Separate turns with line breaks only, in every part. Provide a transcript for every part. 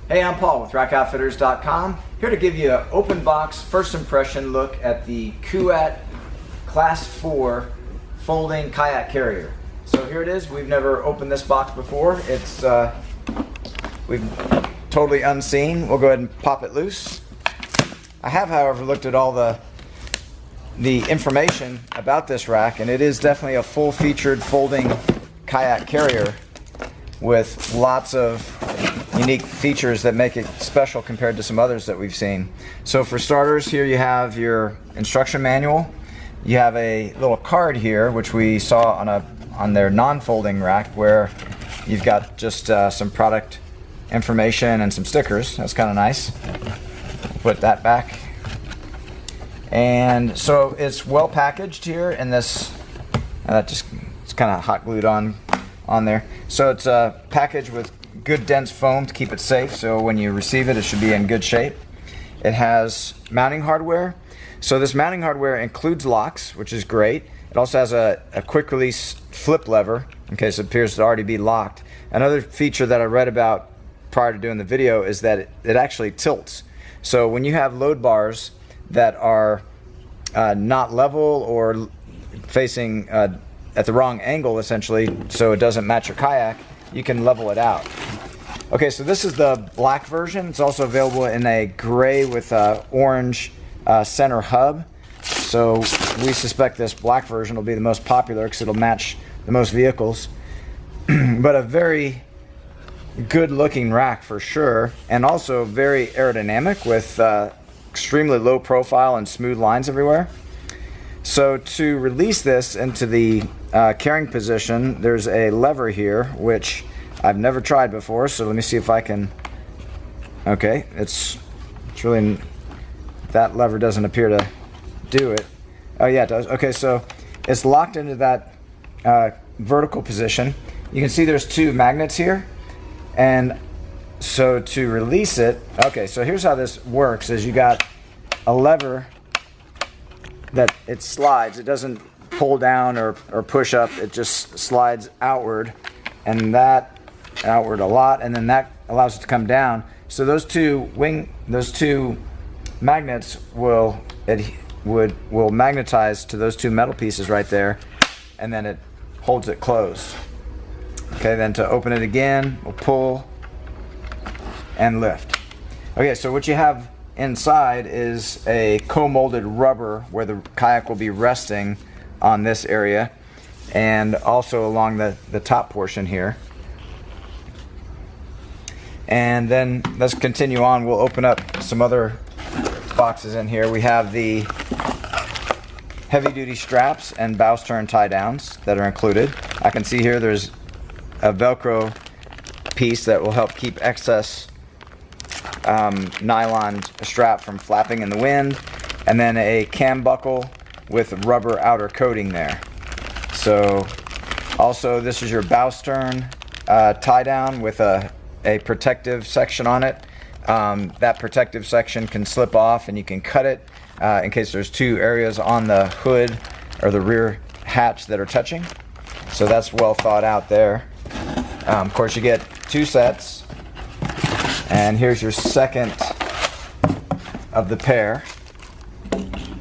Hey, I'm Paul with RackOutfitters.com, here to give you an open box first impression look at the Kuat Class 4 folding kayak carrier. So here it is. We've never opened this box before. It's we've totally unseen. We'll go ahead and pop it loose. I have, however, looked at all the information about this rack, and it is definitely a full-featured folding kayak carrier with lots of unique features that make it special compared to some others that we've seen. So for starters, here you have your instruction manual. You have a little card here, which we saw on their non-folding rack, where you've got just some product information and some stickers. That's kind of nice. Put that back. And so it's well packaged here in this, it's kind of hot glued on there. So it's packaged with good dense foam to keep it safe, so when you receive it, it should be in good shape. It has mounting hardware. So this mounting hardware includes locks, which is great. It also has a quick release flip lever in case it appears to already be locked. Another feature that I read about prior to doing the video is that it actually tilts. So when you have load bars that are not level or facing at the wrong angle, essentially, so it doesn't match your kayak, you can level it out. Okay, so this is the black version. It's also available in a gray with orange center hub. So we suspect this black version will be the most popular because it'll match the most vehicles. But a very good looking rack for sure, and also very aerodynamic with extremely low profile and smooth lines everywhere. So to release this into the carrying position, there's a lever here, which I've never tried before, so let me see if I can. Okay, it's really, that lever doesn't appear to do it. Oh yeah, it does. Okay, so it's locked into that vertical position. You can see there's two magnets here, and so to release it, okay, so here's how this works: is you got a lever that it slides. It doesn't pull down or push up. It just slides outward, and that outward a lot, and then that allows it to come down. So those two magnets will magnetize to those two metal pieces right there, and then it holds it closed. Okay, then to open it again, we'll pull and lift. Okay, so what you have inside is a co-molded rubber where the kayak will be resting on this area, and also along the top portion here. And then let's continue on. We'll open up some other boxes in here. We have the heavy-duty straps and bow stern tie downs that are included. I can see here there's a Velcro piece that will help keep excess nylon strap from flapping in the wind, and then a cam buckle with rubber outer coating there. So also this is your bow stern tie down with a protective section on it. That protective section can slip off, and you can cut it in case there's two areas on the hood or the rear hatch that are touching. So that's well thought out there. Of course, you get two sets, and here's your second of the pair.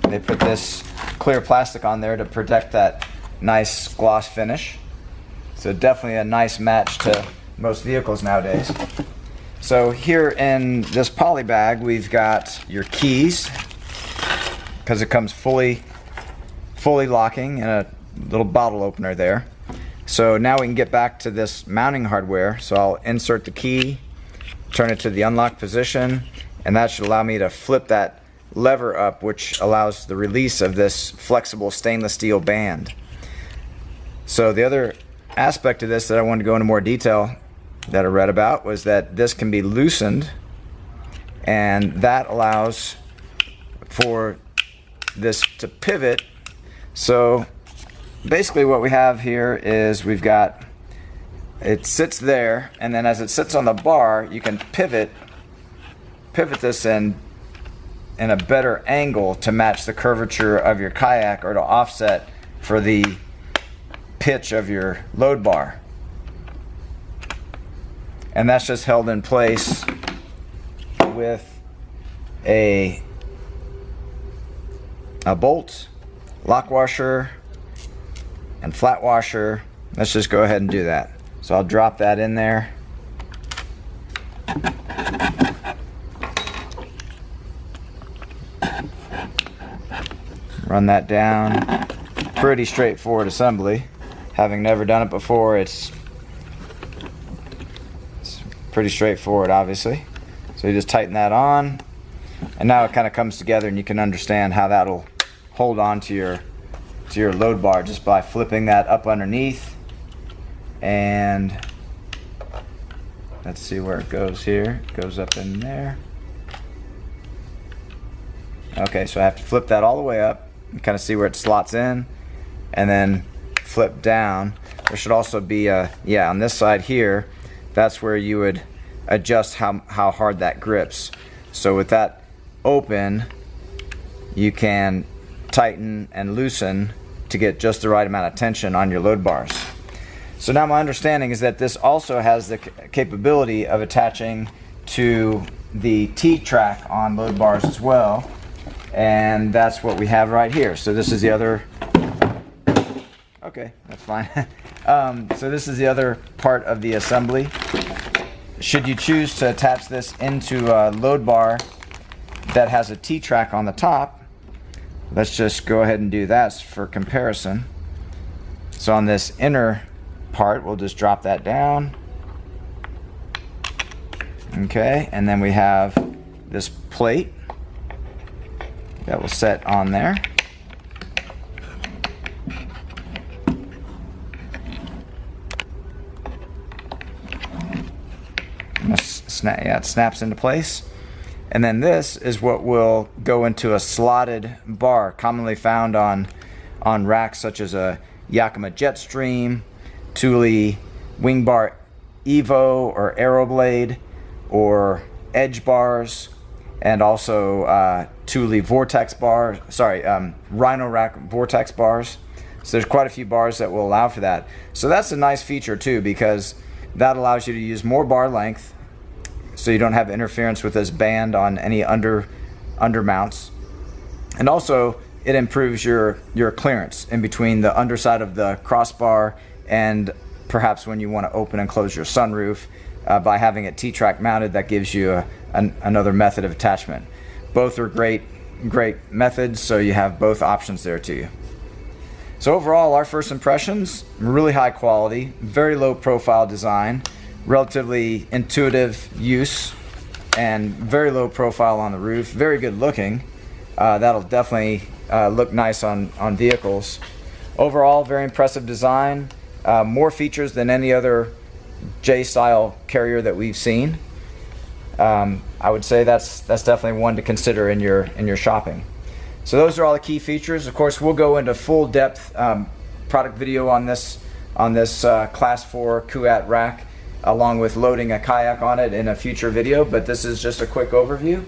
They put this clear plastic on there to protect that nice gloss finish. So definitely a nice match to most vehicles nowadays. So here in this poly bag, we've got your keys, because it comes fully locking, and a little bottle opener there. So now we can get back to this mounting hardware. So I'll insert the key, turn it to the unlock position, and that should allow me to flip that lever up, which allows the release of this flexible stainless steel band. So the other aspect of this that I wanted to go into more detail that I read about was that this can be loosened, and that allows for this to pivot. So basically what we have here is it sits there, and then as it sits on the bar, you can pivot this in a better angle to match the curvature of your kayak, or to offset for the pitch of your load bar. And that's just held in place with a bolt, lock washer, and flat washer. Let's just go ahead and do that. So I'll drop that in there. Run that down. Pretty straightforward assembly. Having never done it before, it's pretty straightforward, obviously. So you just tighten that on, and now it kind of comes together, and you can understand how that'll hold on to your load bar just by flipping that up underneath. And let's see where it goes here. It goes up in there. Okay, so I have to flip that all the way up and kind of see where it slots in, and then flip down. There should also be on this side here, that's where you would adjust how hard that grips. So with that open, you can tighten and loosen to get just the right amount of tension on your load bars. So now my understanding is that this also has the capability of attaching to the T-track on load bars as well, and that's what we have right here. So this is the other, okay, that's fine. So this is the other part of the assembly. Should you choose to attach this into a load bar that has a T-track on the top, let's just go ahead and do that for comparison. So on this inner part, we'll just drop that down. Okay, and then we have this plate that will set on there. It snaps into place. And then this is what will go into a slotted bar commonly found on racks such as a Yakima Jetstream, Thule Wing Bar Evo or Aeroblade, or Edge bars, and also Thule Vortex bars, Rhino Rack Vortex bars. So there's quite a few bars that will allow for that. So that's a nice feature too, because that allows you to use more bar length, so you don't have interference with this band on any under mounts. And also it improves your clearance in between the underside of the crossbar and perhaps when you want to open and close your sunroof. By having it T-track mounted, that gives you another method of attachment. Both are great methods, so you have both options there to you. So overall, our first impressions, really high quality, very low profile design, relatively intuitive use, and very low profile on the roof, very good looking. That'll definitely look nice on vehicles. Overall, very impressive design, more features than any other J-style carrier that we've seen. I would say that's definitely one to consider in your shopping. So those are all the key features. Of course, we'll go into full depth product video on this Class 4 Kuat rack, along with loading a kayak on it in a future video, but this is just a quick overview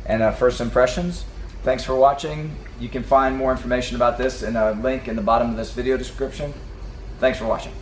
and first impressions. Thanks for watching. You can find more information about this in a link in the bottom of this video description. Thanks for watching.